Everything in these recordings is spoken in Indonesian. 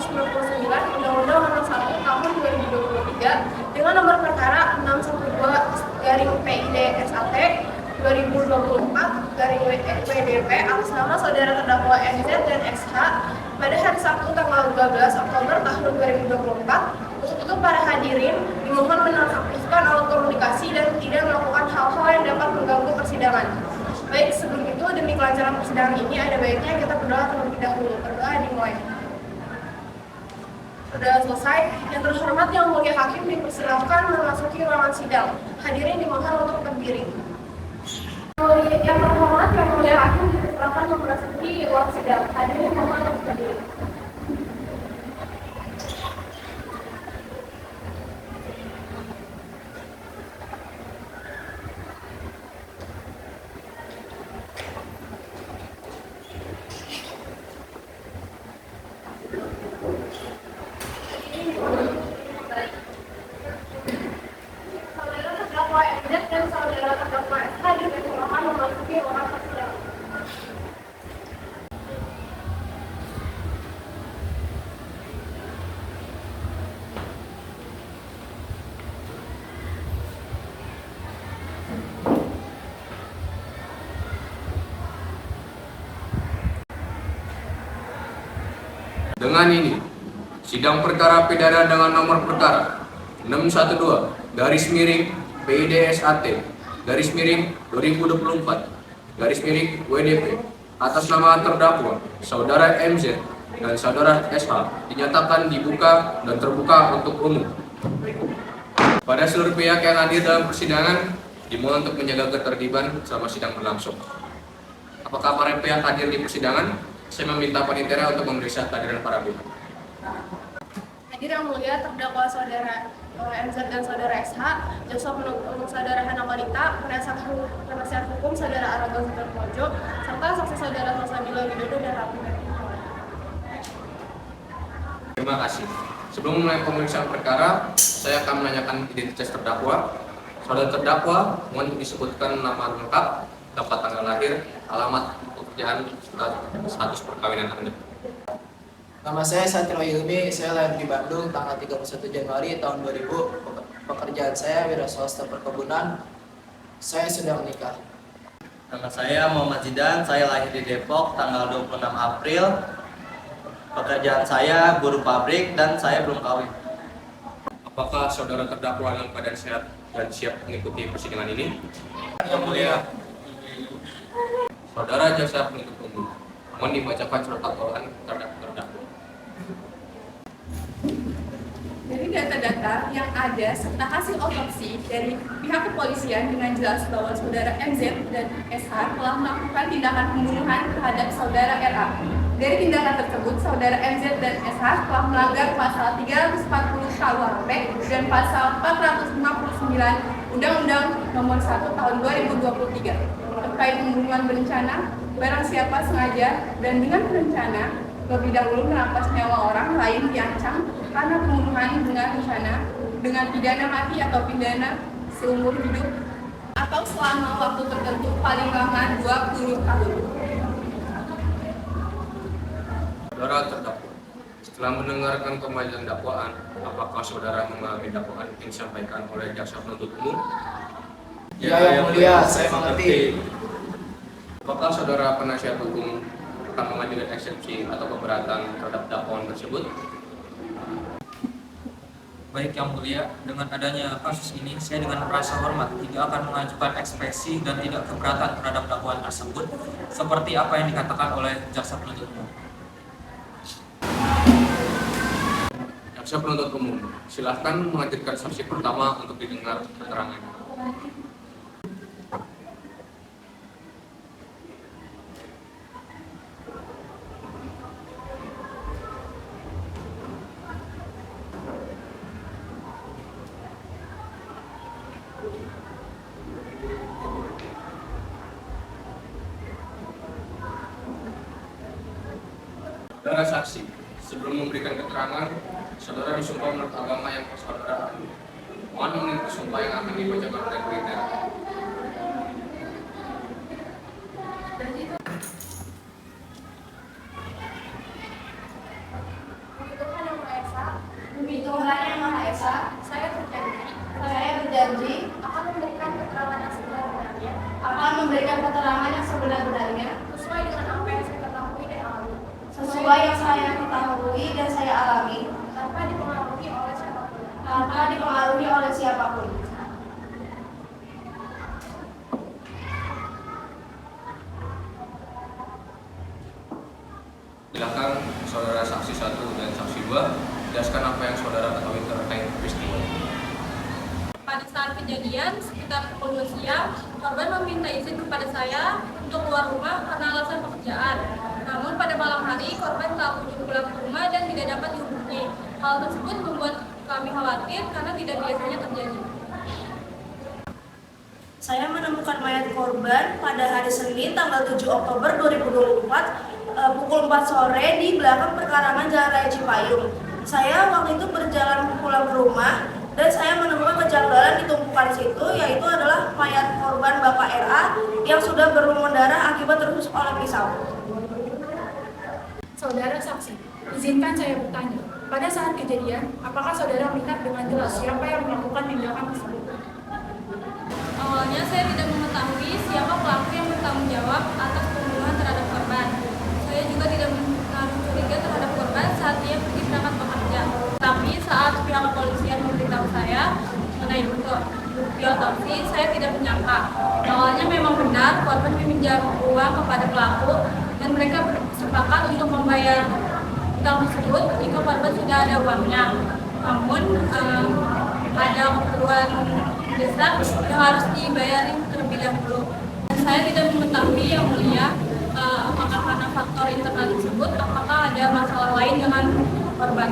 199 Undang-Undang Nomor 1 Tahun 2023 dengan nomor perkara 612/PID/SAT 2024/WDP atas nama saudara terdakwa MZ dan XH pada hari Sabtu tanggal 12 Oktober tahun 2024. Untuk itu para hadirin dimohon menonaktifkan alat komunikasi dan tidak melakukan hal-hal yang dapat mengganggu persidangan. Baik, sebelum itu demi kelancaran persidangan ini ada baiknya kita berdoa terlebih dahulu. Berdoa dimulai. Sudah selesai, yang terhormat yang mulia hakim dipersilakan memasuki ruangan sidang. Hadirin dimohon untuk berdiri. Yang terhormat yang mulia hakim dipersilakan memasuki ruang sidang. Hadirin dimohon untuk berdiri. Saudara terdakwa MZ dan saudara terdakwa SH dipersilakan memasuki ruangan persidangan. Dengan ini, sidang perkara pidana dengan nomor perkara 612/PIDSAT/2024/WDP atas nama terdakwa saudara MZ dan saudara SH dinyatakan dibuka dan terbuka untuk umum. Pada seluruh pihak yang hadir dalam persidangan, dimohon untuk menjaga ketertiban selama sidang berlangsung. Apakah para pihak hadir di persidangan? Saya meminta panitia untuk memeriksa kehadiran para pihak. Hadir yang mulia terdakwa saudara MZ dan saudara SH, jaksa penuntut umum saudara Hana Wanita, penasihat hukum saudara Aragon Sudarmojo, serta saksi saudara Salsabila Widodo dan Ratu. Terima kasih. Sebelum memulai pemeriksaan perkara, saya akan menanyakan identitas terdakwa. Saudara terdakwa, mohon disebutkan nama lengkap, tempat tanggal lahir, alamat pekerjaan, status perkawinan Anda. Nama saya Satrio Ilmi, saya lahir di Bandung tanggal 31 Januari tahun 2000. Pekerjaan saya wira swasta perkebunan. Saya sudah menikah. Nama saya Muhammad Zidan, saya lahir di Depok tanggal 26 April. Pekerjaan saya buruh pabrik dan saya belum kawin. Apakah saudara terdakwa dalam keadaan sehat dan siap mengikuti persidangan ini? Yang mulia. Saudara jaksa penuntut umum, mohon dibacakan surat dakwaan terhadap terdakwa. Dari data-data yang ada serta hasil otopsi dari pihak kepolisian dengan jelas bahwa saudara MZ dan SH telah melakukan tindakan pembunuhan terhadap saudara RA. Dari tindakan tersebut, saudara MZ dan SH telah melanggar pasal 340 KUHP dan pasal 459 Undang-Undang Nomor 1 Tahun 2023 terkait pembunuhan berencana, barang siapa sengaja dan dengan berencana lebih dahulu merampas nyawa orang lain diancam karena pembunuhan dengan rencana dengan pidana mati atau pidana seumur hidup atau selama waktu tertentu paling lama 20 tahun. Saudara terdakwa, setelah mendengarkan pembacaan dakwaan, apakah saudara mengalami dakwaan yang disampaikan oleh jaksa penuntut umum? Ya, yang mulia, saya mengerti. Apakah saudara penasihat hukum akan mengajukan eksepsi atau keberatan terhadap dakwaan tersebut? Baik yang mulia, dengan adanya kasus ini, saya dengan merasa hormat tidak akan mengajukan ekspresi dan tidak keberatan terhadap dakwaan tersebut, seperti apa yang dikatakan oleh jaksa penuntut umum. Jaksa penuntut umum, silahkan menghadirkan saksi pertama untuk didengar keterangan. Saudara saksi, sebelum memberikan keterangan, saudara disumpah menurut agama yang saudara anut. Mohon menurut sumpah yang akan dibacakan oleh berita. Puji Tuhan berjanji akan memberikan keterangan yang sebenar-benarnya, sesuai dengan apa yang saya ketahui dan alami, tanpa dipengaruhi oleh siapapun. Silakan saudara saksi 1 dan saksi 2 jelaskan apa yang saudara ketahui terkait peristiwa. Pada saat kejadian, sekitar pukul 2 siang, korban meminta izin kepada saya untuk keluar rumah karena alasan pekerjaan. Namun pada malam hari, korban tak kunjung pulang ke rumah dan tidak dapat dihubungi. Hal tersebut membuat kami khawatir karena tidak biasanya terjadi. Saya menemukan mayat korban pada hari Senin tanggal 7 Oktober 2024 pukul 4 sore di belakang perkarangan Jalan Raya Cipayung. Saya waktu itu berjalan pulang ke rumah dan saya menemukan kejanggalan di tumpukan situ, yaitu adalah mayat korban Bapak RA yang sudah berlumuran darah akibat tertusuk oleh pisau. Saudara saksi, izinkan saya bertanya. Pada saat kejadian, apakah saudara melihat dengan jelas siapa yang melakukan tindakan tersebut? Awalnya saya tidak mengetahui siapa pelaku yang bertanggung jawab atas pembunuhan terhadap korban. Saya juga tidak menaruh curiga terhadap korban saat dia pergi berangkat bekerja. Tapi saat pihak kepolisian memberitahu saya mengenai bukti otopsi, saya tidak menyangka. Awalnya memang benar korban meminjam uang kepada pelaku dan mereka bersepakat untuk membayar utang tersebut jika korban sudah ada uangnya. Namun ada keperluan mendesak yang harus dibayarin terlebih dahulu. Dan saya tidak mengetahui yang mulia apakah karena faktor internal tersebut, apakah ada masalah lain dengan korban.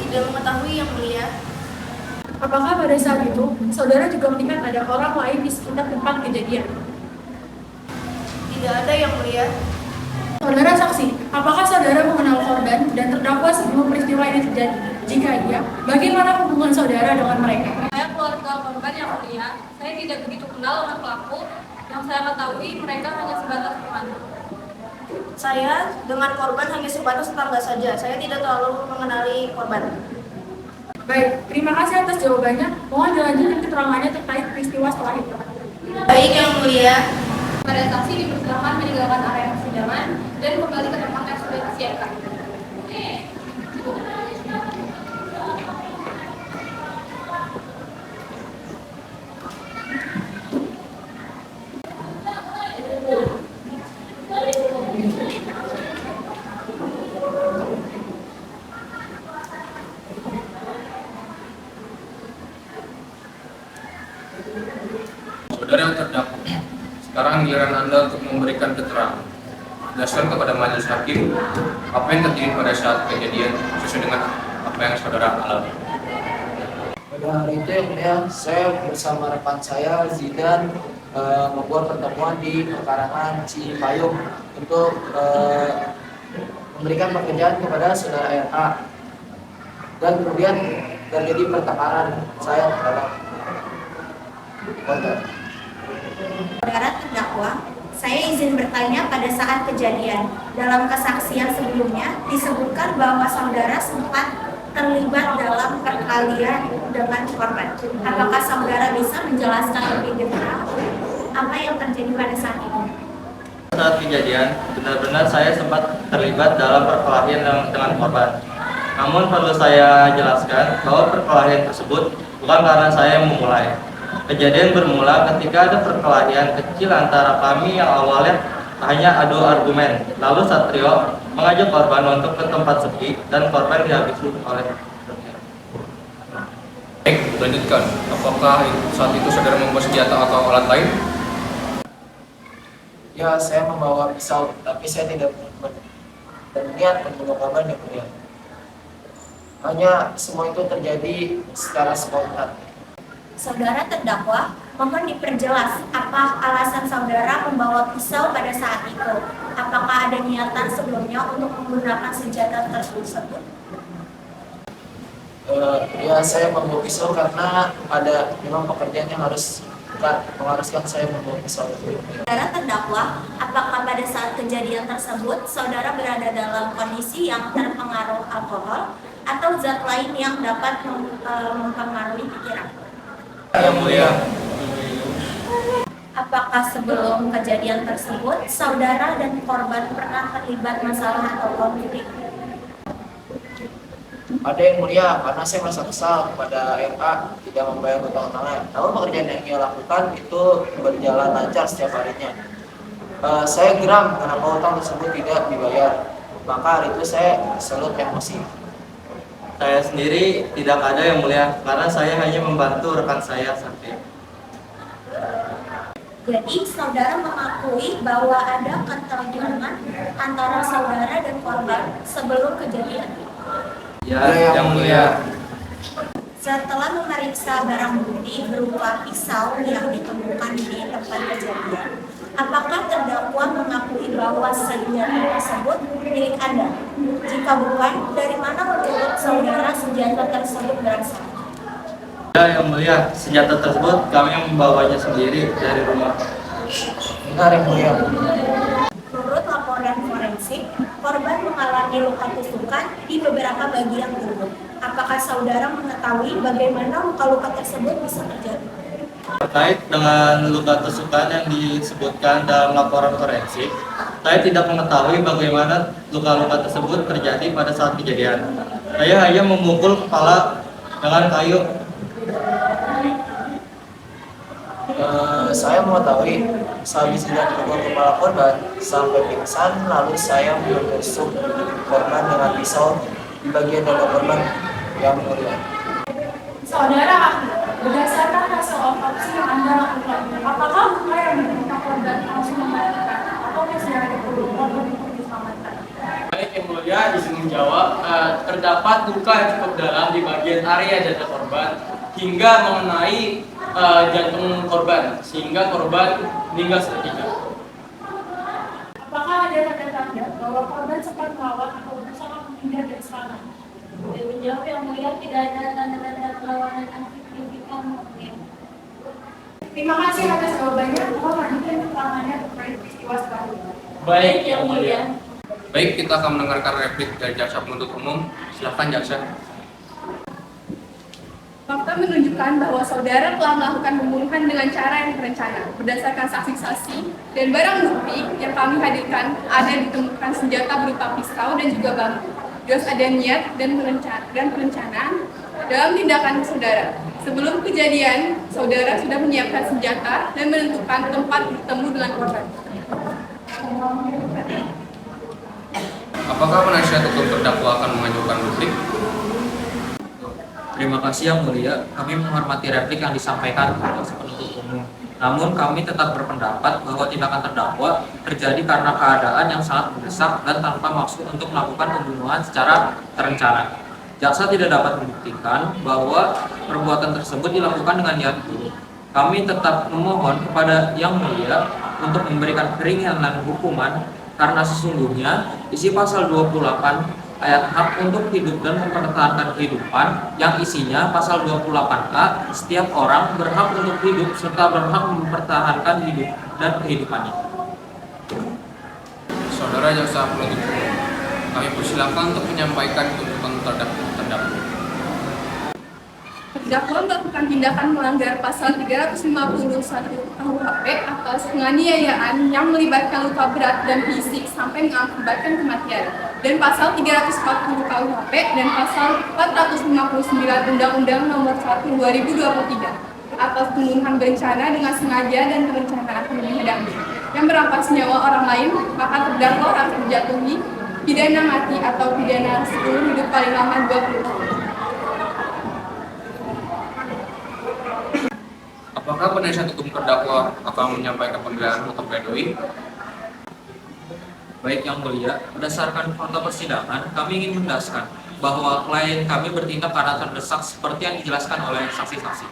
Tidak mengetahui yang mulia. Apakah pada saat itu saudara juga melihat ada orang lain di sekitar tempat kejadian? Tidak ada yang mulia. Saudara saksi, apakah saudara mengenal korban dan terdakwa sebelum peristiwa ini terjadi? Jika iya, bagaimana hubungan saudara dengan mereka? Saya keluarga korban yang mulia. Saya tidak begitu kenal dengan pelaku. Yang saya ketahui mereka hanya sebatas teman. Saya dengan korban hanya sebatas tetangga saja. Saya tidak terlalu mengenali korban. Baik, terima kasih atas jawabannya. Mohon dilanjutkan keterangannya terkait peristiwa setelah itu. Baik yang mulia. Pada saksi dipersilakan meninggalkan area persidangan dan kembali ke tempat yang sudah disiapkan. Saudara yang terdakwa, sekarang giliran Anda untuk memberikan keterangan. Jelaskan kepada majelis hakim apa yang terjadi pada saat kejadian sesuai dengan apa yang saudara alami. Pada hari itu yang mulia, saya bersama rekan saya Zidan membuat pertemuan di perkarangan Cipayung untuk memberikan pekerjaan kepada saudara RA, dan kemudian terjadi pertengkaran saya terhadap korban. Saudara terdakwa, saya izin bertanya pada saat kejadian. Dalam kesaksian sebelumnya disebutkan bahwa saudara sempat terlibat dalam perkelahian dengan korban. Apakah saudara bisa menjelaskan lebih detail apa yang terjadi pada saat itu? Saat kejadian, benar-benar saya sempat terlibat dalam perkelahian dengan korban. Namun perlu saya jelaskan bahwa perkelahian tersebut bukan karena saya yang memulai. Kejadian bermula ketika ada perkelahian kecil antara kami yang awalnya hanya adu argumen. Lalu Satrio mengajak korban untuk ke tempat sepi dan korban dihabisi oleh Baik, lanjutkan. Apakah saat itu saudara membawa senjata atau alat lain? Ya, saya membawa pisau, tapi saya tidak berniat membunuh korban yang mulia. Hanya semua itu terjadi secara spontan. Saudara terdakwa, mohon diperjelas apa alasan saudara membawa pisau pada saat itu. Apakah ada niatan sebelumnya untuk menggunakan senjata tersebut? Ya, saya membawa pisau karena ada memang pekerjaan yang mengharuskan saya membawa pisau. Saudara terdakwa, apakah pada saat kejadian tersebut saudara berada dalam kondisi yang terpengaruh alkohol atau zat lain yang dapat mempengaruhi pikiran? Yang mulia. Apakah sebelum kejadian tersebut, saudara dan korban pernah terlibat masalah atau konflik? Ada yang mulia, karena saya merasa kesal kepada RA tidak membayar hutang-hutangnya. Namun pekerjaan yang ia lakukan itu berjalan lancar setiap harinya. Saya geram kenapa hutang tersebut tidak dibayar. Maka hari itu saya salut emosi. Saya sendiri tidak ada yang mulia, karena saya hanya membantu rekan saya sampai. Jadi, saudara mengakui bahwa ada keterlibatan antara saudara dan korban sebelum kejadian. Ya, yang mulia. Setelah memeriksa barang bukti berupa pisau yang ditemukan di tempat kejadian, apakah terdakwa mengakui bahwa senjata tersebut milik Anda? Jika bukan, dari mana menurut saudara senjata tersebut berasal? Ya, yang mulia, senjata tersebut kami yang membawanya sendiri dari rumah. Benar yang mulia. Menurut laporan forensik, korban mengalami luka tusukan di beberapa bagian tubuh. Apakah saudara mengetahui bagaimana luka-luka tersebut bisa terjadi? Terkait dengan luka tusukan yang disebutkan dalam laporan forensik, saya tidak mengetahui bagaimana luka-luka tersebut terjadi pada saat kejadian. Saya hanya memukul kepala dengan kayu. Saya mengetahui sehabis tidak memukul kepala korban sampai pingsan, lalu saya menusuk korban dengan pisau di bagian dada korban. Yang mulia. Saudara, berdasarkan hasil otopsi yang Anda lakukan, apakah luka yang menimpa korban langsung mematikan atau masih ada korban untuk diselamatkan? Baik yang mulia, izin menjawab. Terdapat luka yang cukup dalam di bagian area dada korban hingga mengenai jantung korban, sehingga korban meninggal seketika. Apakah ada tanda-tanda bahwa korban sempat melawan atau berusaha menghindar dari serangan? Menjawab yang mulia, tidak ada tanda-tanda perlawanan yang signifikan. Terima kasih atas jawabannya. Mohon lanjutkan keterangannya terkait peristiwa selanjutnya. Baik yang mulia. Baik, kita akan mendengarkan replik dari jaksa penuntut umum. Silakan jaksa. Fakta menunjukkan bahwa saudara telah melakukan pembunuhan dengan cara yang terencana. Berdasarkan saksi-saksi dan barang bukti yang kami hadirkan, ada ditemukan senjata berupa pisau dan juga bambu. Jelas ada niat dan perencanaan dalam tindakan saudara. Sebelum kejadian, saudara sudah menyiapkan senjata dan menentukan tempat bertemu dengan korban. Apakah penasihat hukum terdakwa akan mengajukan replik? Terima kasih yang mulia, kami menghormati replik yang disampaikan oleh penuntut umum. Namun kami tetap berpendapat bahwa tindakan terdakwa terjadi karena keadaan yang sangat mendesak dan tanpa maksud untuk melakukan pembunuhan secara terencana. Jaksa tidak dapat membuktikan bahwa perbuatan tersebut dilakukan dengan niat buruk. Kami tetap memohon kepada yang mulia untuk memberikan keringanan hukuman karena sesungguhnya isi pasal 28 ayat hak untuk hidup dan mempertahankan kehidupan yang isinya pasal 28A, setiap orang berhak untuk hidup serta berhak mempertahankan hidup dan kehidupannya. Saudara jaksa penuntut umum, kami persilakan untuk menyampaikan tuntutan terdakwa. Terdakwa melakukan tindakan melanggar pasal 351 KUHP atas penganiayaan yang melibatkan luka berat dan fisik sampai mengakibatkan kematian, dan pasal 340 KUHP dan pasal 459 Undang-Undang Nomor 1 2023 atas pembunuhan berencana dengan sengaja dan perencanaan pembunuhan yang merampas nyawa orang lain, maka terdakwa harus dijatuhi pidana mati atau pidana seumur hidup paling lama 20 tahun. Apakah penasihat hukum terdakwa akan menyampaikan pembelaan atau pledoi? Baik yang mulia, berdasarkan fakta persidangan, kami ingin menegaskan bahwa klien kami bertindak karena terdesak seperti yang dijelaskan oleh saksi-saksi.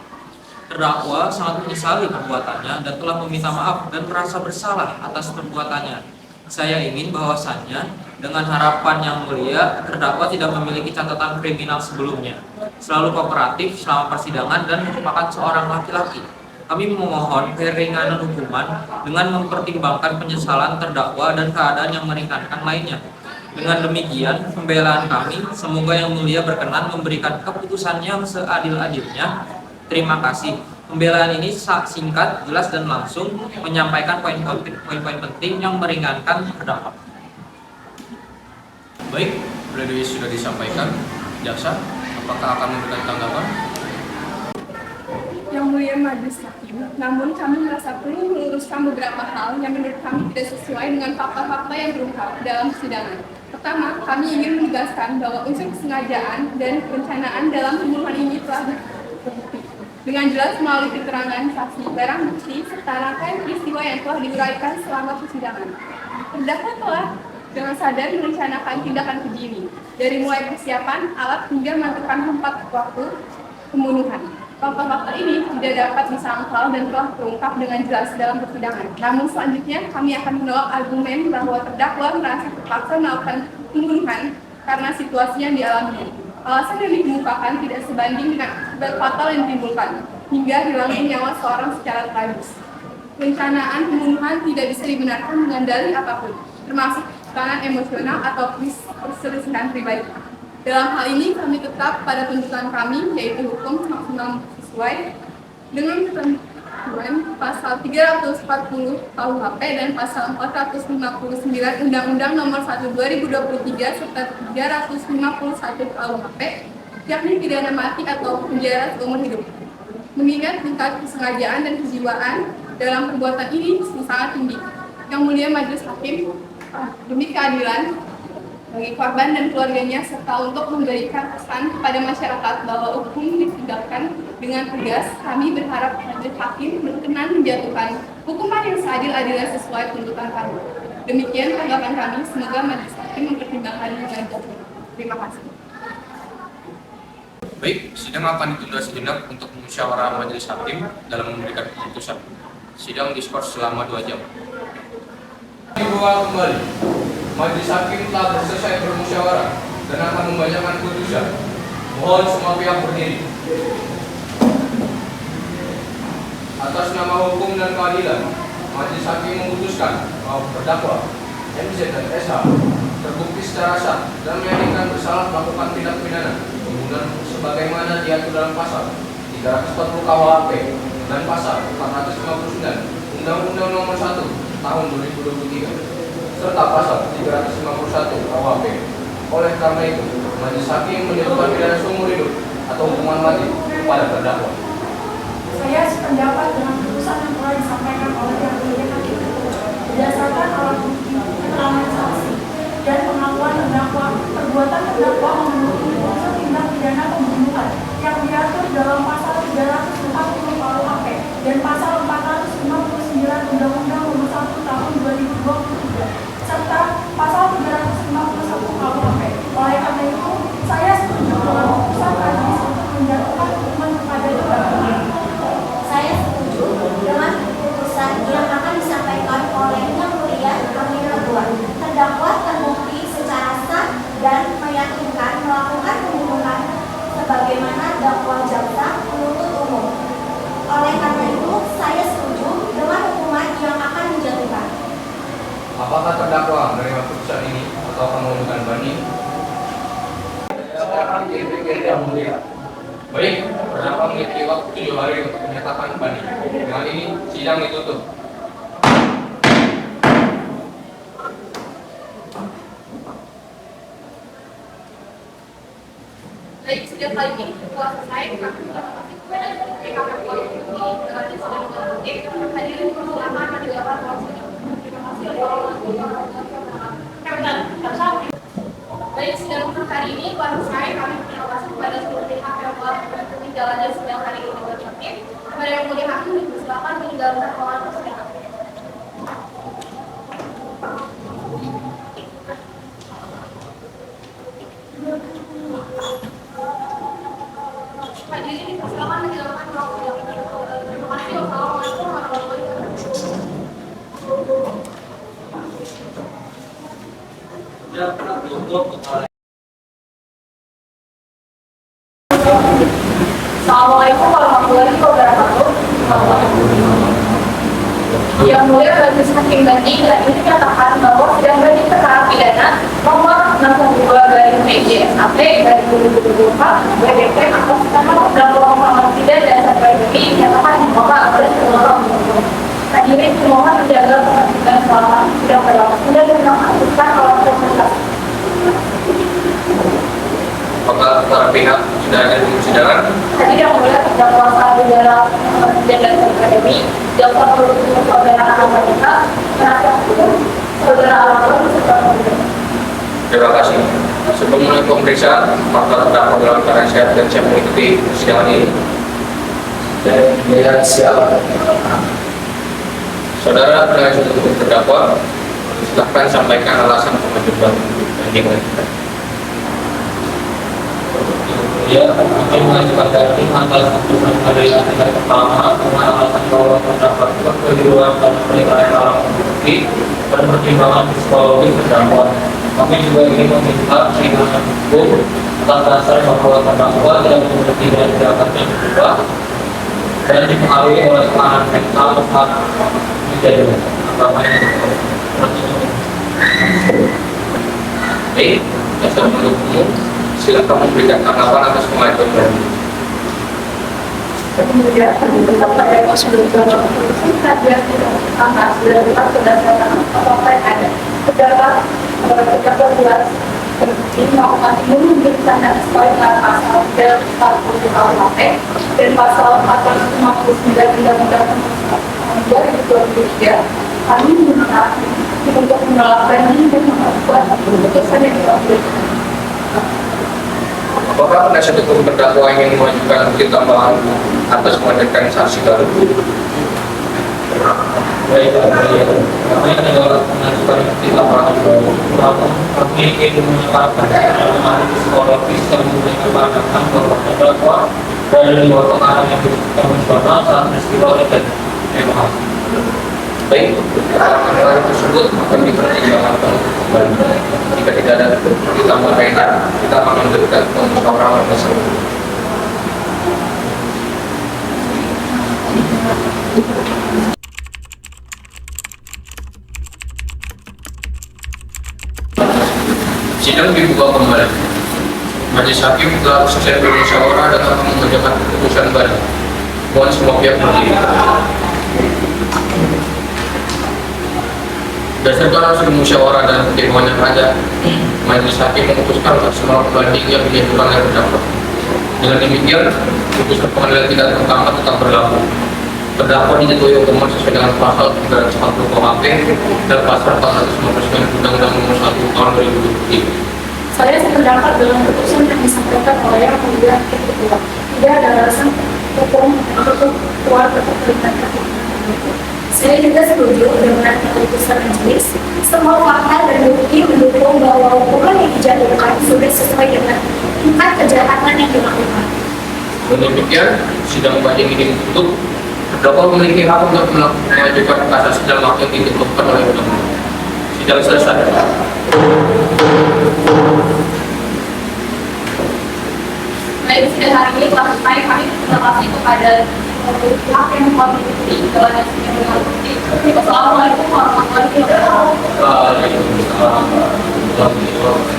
Terdakwa sangat menyesali perbuatannya dan telah meminta maaf dan merasa bersalah atas perbuatannya. Saya ingin bahwasannya dengan harapan yang mulia, terdakwa tidak memiliki catatan kriminal sebelumnya, selalu kooperatif selama persidangan dan merupakan seorang laki-laki. Kami memohon keringanan hukuman dengan mempertimbangkan penyesalan terdakwa dan keadaan yang meringankan lainnya. Dengan demikian, pembelaan kami semoga yang mulia berkenan memberikan keputusan yang seadil-adilnya. Terima kasih. Pembelaan ini singkat, jelas, dan langsung menyampaikan poin-poin penting yang meringankan terdakwa. Baik, pledoi sudah disampaikan. Jaksa, apakah akan memberikan tanggapan? Yang mulia majelis hakim, namun kami merasa perlu meluruskan beberapa hal yang menurut kami tidak sesuai dengan fakta-fakta yang terungkap dalam persidangan. Pertama, kami ingin menegaskan bahwa unsur kesengajaan dan perencanaan dalam pembunuhan ini telah terbukti dengan jelas melalui keterangan saksi, barang bukti, serta rangkaian peristiwa yang telah diuraikan selama persidangan. Terdakwa telah dengan sadar merencanakan tindakan keji ini, dari mulai persiapan alat hingga menentukan tempat waktu pembunuhan. Fakta-fakta ini tidak dapat disangkal dan telah terungkap dengan jelas dalam persidangan. Namun selanjutnya kami akan menolak argumen bahwa terdakwa merasa terpaksa melakukan pembunuhan karena situasi yang dialaminya. Alasan yang dikemukakan tidak sebanding dengan akibat fatal yang ditimbulkan, hingga hilangnya nyawa seorang secara tragis. Perencanaan pembunuhan tidak bisa dibenarkan dengan dalih apapun, termasuk tekanan emosional atau perselisihan pribadi. Dalam hal ini kami tetap pada tuntutan kami, yaitu hukum maksimal sesuai dengan ketentuan pasal 340 KUHP dan pasal 459 Undang-Undang Nomor 1 2023 serta 351 KUHP, yakni pidana mati atau penjara seumur hidup. Mengingat tingkat kesengajaan dan kejiwaan dalam perbuatan ini sangat tinggi. Yang mulia majelis hakim, demi keadilan bagi korban dan keluarganya serta untuk memberikan pesan kepada masyarakat bahwa hukum ditegakkan dengan tegas, kami berharap majelis hakim berkenan menjatuhkan hukuman yang seadil-adilnya sesuai tuntutan kami. Demikian tanggapan kami, semoga majelis hakim mempertimbangkan dengan jatuh. Terima kasih. Baik, sidang akan ditunda sejenak untuk musyawarah majelis hakim dalam memberikan keputusan. Sidang diskors selama 2 jam. Dibawa kembali. Majelis hakim telah selesai bermusyawarah dan akan membacakan putusan. Mohon semua pihak berdiri. Atas nama hukum dan keadilan, majelis hakim memutuskan bahwa terdakwa MZ dan SH terbukti secara sah dan meyakinkan bersalah melakukan tindak pidana pembunuhan sebagaimana diatur dalam pasal 340 KUHP dan pasal 459 Undang-Undang Nomor 1 Tahun 2023 serta pasal 351 KUHP. Oleh karena itu, majelis hakim menjatuhkan pidana seumur hidup atau hukuman mati kepada terdakwa. Saya sependapat dengan putusan yang telah disampaikan oleh yang mulia hakim. Berdasarkan alat bukti, keterangan saksi, dan pengakuan terdakwa, perbuatan terdakwa memenuhi unsur tindak pidana pembunuhan yang diatur dalam pasal 340 KUHP dan pasal 459 Undang-Undang Nomor 1 Tahun 2023 serta pasal 351 KUHP. Oleh karena itu, saya setuju dengan putusan majelis untuk menjatuhkan hukuman kepada terdakwa. Saya setuju dengan keputusan yang akan disampaikan oleh Yang Mulia Hakim Kedua. Terdakwa terbukti secara sah dan meyakinkan melakukan pembunuhan sebagaimana dakwaan jaksa penuntut umum. Oleh karena itu, saya setuju dengan hukuman yang akan dijatuhkan. Apakah terdakwa menerima putusan ini atau akan mengajukan banding? Yang mulia. Baik, terdakwa memiliki waktu 7 hari untuk menyatakan banding. Dengan ini, sidang ditutup. Baik, sudah kali ini telah selesai kami hadirin bersama akan dilakukan proses. Terima kasih. Baik, sidang untuk hari ini telah selesai. Kami terima kasih kepada seluruh pihak yang telah mengikuti jalannya sidang hari ini dengan tertib. Kepada yang mulia hakim dipersilakan meninggalkan ruangan persidangan. Hadirin dipersilakan meninggalkan ruangan persidangan. Terima kasih. Wassalamualaikum warahmatullahi wabarakatuh. Assalamualaikum warahmatullahi wabarakatuh. Yang mulia majelis hakim banding dan ini menyatakan bahwa sidang banding perkara pidana nomor 62/PJSAP/2024 BDP atas nama terdakwa Muhammad Zidan dan Saiful Hidayat dinyatakan Jadi mohon menjaga kepentingan selama sidang berlangsung dan menonaktifkan kalau komunikasi. Apakah para pihak sudah ada di persidangan? Tadi yang mulia terdakwa saat di dalam kementerian dan akademi, jaksa penuntut umum saudara Amerika, penasihat hukum saudara Almarhum serta penuntut. Terima kasih. Sebelum mulai pemeriksaan, apakah terdakwa dalam keadaan sehat dan siap mengikuti persidangan ini? Dan siap. Saudara penasihat hukum terdakwa, silakan sampaikan alasan pengajuan banding. Ya, kami mengajukan banding atas putusan pengadilan tingkat pertama dengan alasan bahwa terdakwa kekeliruan dan penilaian alam bukti dan pertimbangan psikologis terdakwa. Kami juga ingin meminta keringanan hukum atas dasar bahwa terdakwa tidak memiliki dan tidak akan berubah dan dipengaruhi oleh tekanan mental saat menjadi agamanya. Baik, dasar penuntut umum, silakan memberikan tanggapan atas pengajuan banding. Kemudian terdakwa sudah singkat dan angka sudah berdasarkan apa yang ada. Terdakwa jelas terbukti melakukan memberikan dan sesuai dengan pasal 40 KUHP dan pasal 459 Undang-Undang 2023. Kami meminta untuk menolak banding dan membuat keputusan yang diambil. Apakah penasihat hukum terdakwa ingin mengajukan bukti tambahan atas menghadirkan saksi baru? Baik, kami adalah mengajukan bukti tambahan baru. Namun kami ingin menyebarkan pengalaman psikologis yang memberikan pandangan bahwa terdakwa dari luar tekanan yang diberikan konvensional saat peristiwa terjadi. Terima kasih. Baik, keterangan tersebut akan dipertimbangkan kembali. Jika tidak ada bukti tambahan, kita akan memberikan pemusyawaratan tersebut. Sidang dibuka kembali. Majelis Hakim telah selesai bermusyawarah dan akan mengerjakan keputusan baru. Mohon semua pihak berdiri. Berdasarkan hasil musyawarah dan pertimbangan yang ada, Majelis Hakim memutuskan semua pembanding yang diajukan oleh terdakwa. Dengan demikian, putusan pengadilan tingkat pertama tetap berlaku. Terdakwa dijatuhi hukuman sesuai dengan pasal 340 KUHP dan pasal 459 Undang-Undang Nomor 1 Tahun 2023. Saya sependapat dengan keputusan yang disampaikan oleh yang mulia Hakim Ketua. Tidak ada alasan hukum untuk keluar keterkaitan. Saya juga setuju dengan keputusan majelis. Semua fakta dan bukti mendukung bahwa hukuman yang dijatuhkan sudah sesuai dengan tingkat kejahatan yang dilakukan. Dengan demikian, sidang banding ini ditutup. Terdakwa memiliki hak untuk mengajukan kasasi dalam waktu yang ditentukan oleh undang-undang. Sidang selesai. Baik, sidang hari ini telah selesai. Kami terima kasih kepada pihak yang memiliki dalam sidang dengan bukti. Wassalamualaikum warahmatullahi wabarakatuh. Waalaikumsalam warahmatullahi wabarakatuh.